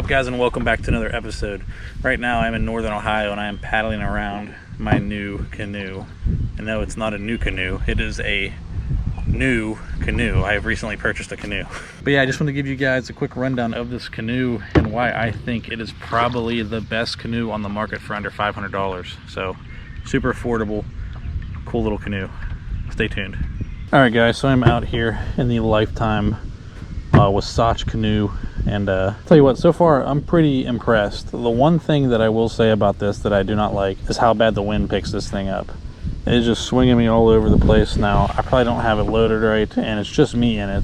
up, guys, and welcome back to another episode. Right now I'm in northern Ohio and I am paddling around my new canoe. And no, it's not a new canoe, it is a new canoe. I have recently purchased a canoe. But yeah, I just want to give you guys a quick rundown of this canoe and why I think it is probably the best canoe on the market for under $500. So super affordable, cool little canoe. Stay tuned. Alright guys, so I'm out here in the Lifetime Wasatch canoe, and tell you what, so far I'm pretty impressed. The one thing that I will say about this that I do not like is how bad the wind picks this thing up. It's just swinging me all over the place now. I probably don't have it loaded right, and it's just me in it,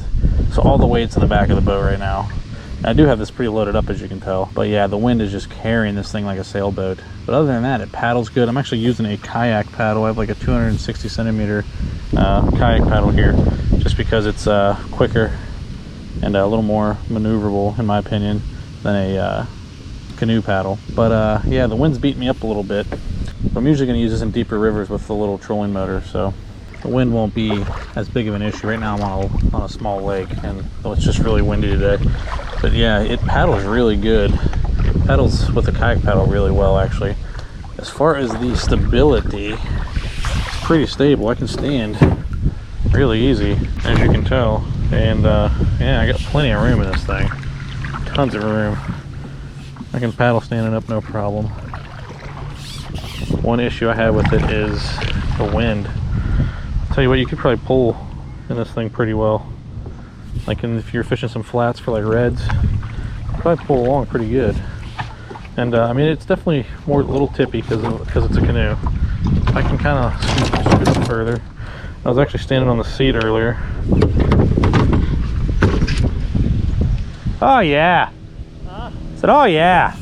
so all the weight's in the back of the boat right now. And I do have this pretty loaded up, as you can tell, but yeah, the wind is just carrying this thing like a sailboat. But other than that, it paddles good. I'm actually using a kayak paddle. I have like a 260 centimeter kayak paddle here, just because it's quicker and a little more maneuverable, in my opinion, than a canoe paddle. But yeah, the wind's beating me up a little bit. I'm usually going to use this in deeper rivers with the little trolling motor, so the wind won't be as big of an issue. Right now I'm on a small lake, and it's just really windy today. But yeah, it paddles really good. It paddles with the kayak paddle really well, actually. As far as the stability, it's pretty stable. I can stand really easy, as you can tell. And yeah, I got plenty of room in this thing. Tons of room. I can paddle standing up no problem. One issue I have with it is the wind. I'll tell you what, you could probably pull in this thing pretty well. Like if you're fishing some flats for like reds, you could probably pull along pretty good. And I mean, it's definitely a little tippy because it's a canoe. I can kind of scoot up further. I was actually standing on the seat earlier. Oh yeah. Huh? I said, oh yeah.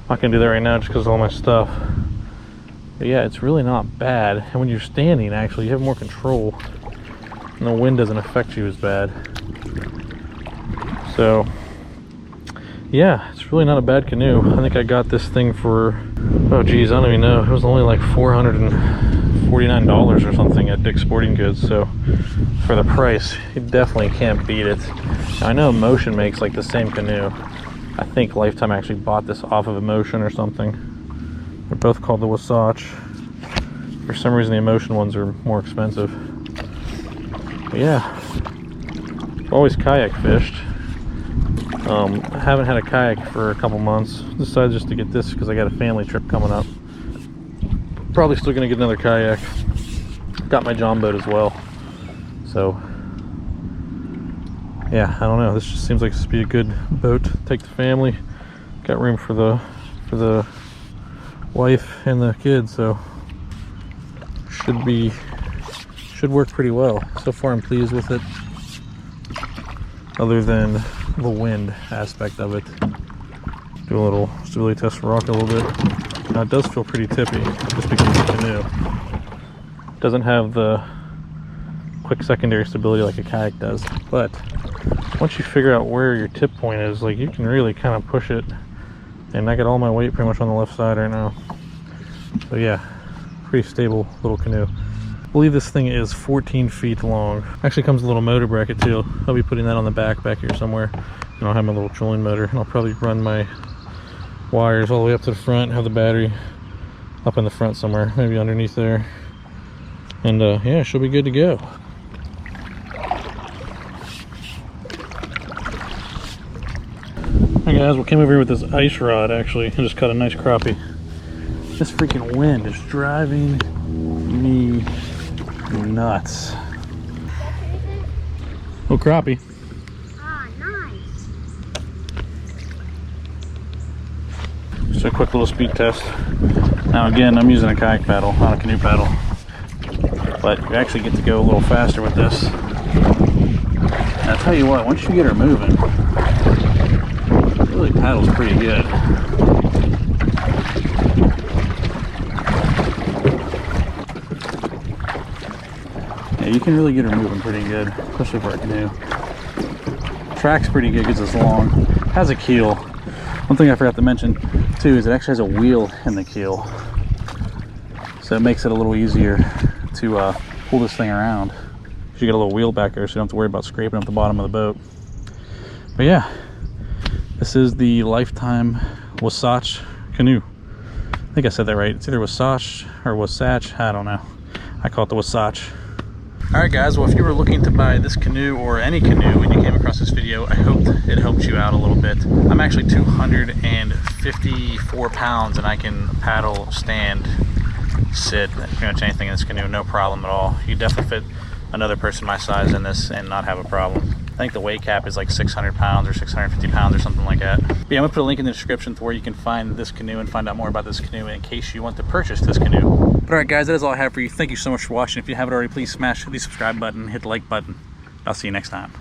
I'm not gonna do that right now just because of all my stuff. But yeah, it's really not bad. And when you're standing, actually, you have more control, and the wind doesn't affect you as bad. So yeah, it's really not a bad canoe. I think I got this thing for, oh geez, I don't even know. It was only like $449 or something at Dick's Sporting Goods. So for the price, you definitely can't beat it. Now, I know Emotion makes like the same canoe. I think Lifetime actually bought this off of Emotion or something. They're both called the Wasatch. For some reason, the Emotion ones are more expensive. But yeah, I've always kayak fished. I haven't had a kayak for a couple months. Decided just to get this because I got a family trip coming up. Probably still gonna get another kayak. Got my John boat as well. So yeah, I don't know. This just seems like this would be a good boat to take the family. Got room for the wife and the kids, so should work pretty well. So far I'm pleased with it, other than the wind aspect of it. Do a little stability test for rock a little bit. Now it does feel pretty tippy just because it's a canoe. Doesn't have the quick secondary stability like a kayak does, but once you figure out where your tip point is, like, you can really kind of push it. And I got all my weight pretty much on the left side right now. So yeah, pretty stable little canoe. I believe this thing is 14 feet long. Actually comes with a little motor bracket too. I'll be putting that on the back here somewhere. And I'll have my little trolling motor, and I'll probably run my wires all the way up to the front, have the battery up in the front somewhere, maybe underneath there. And yeah, she'll be good to go. Hey guys, we came over here with this ice rod actually and just caught a nice crappie. This freaking wind is driving me nuts. Oh, crappie. Ah, nice. Just a quick little speed test. Now again, I'm using a kayak paddle, not a canoe paddle. But you actually get to go a little faster with this. And I'll tell you what, once you get her moving, it really paddles pretty good. Yeah, you can really get her moving pretty good, especially for a canoe. Track's pretty good because it's long. Has a keel. One thing I forgot to mention too is it actually has a wheel in the keel, so it makes it a little easier to pull this thing around. You get a little wheel back there, so you don't have to worry about scraping up the bottom of the boat. But yeah, This is the Lifetime Wasatch canoe. I think I said that right. It's either Wasatch or Wasatch. I don't know. I call it the Wasatch. Alright guys, well if you were looking to buy this canoe or any canoe when you came across this video, I hope it helped you out a little bit. I'm actually 254 pounds and I can paddle, stand, sit, pretty much anything in this canoe, no problem at all. You definitely fit another person my size in this and not have a problem. I think the weight cap is like 600 pounds or 650 pounds or something like that. But yeah, I'm gonna put a link in the description to where you can find this canoe and find out more about this canoe in case you want to purchase this canoe. But alright guys, that is all I have for you. Thank you so much for watching. If you haven't already, please smash the subscribe button, hit the like button. I'll see you next time.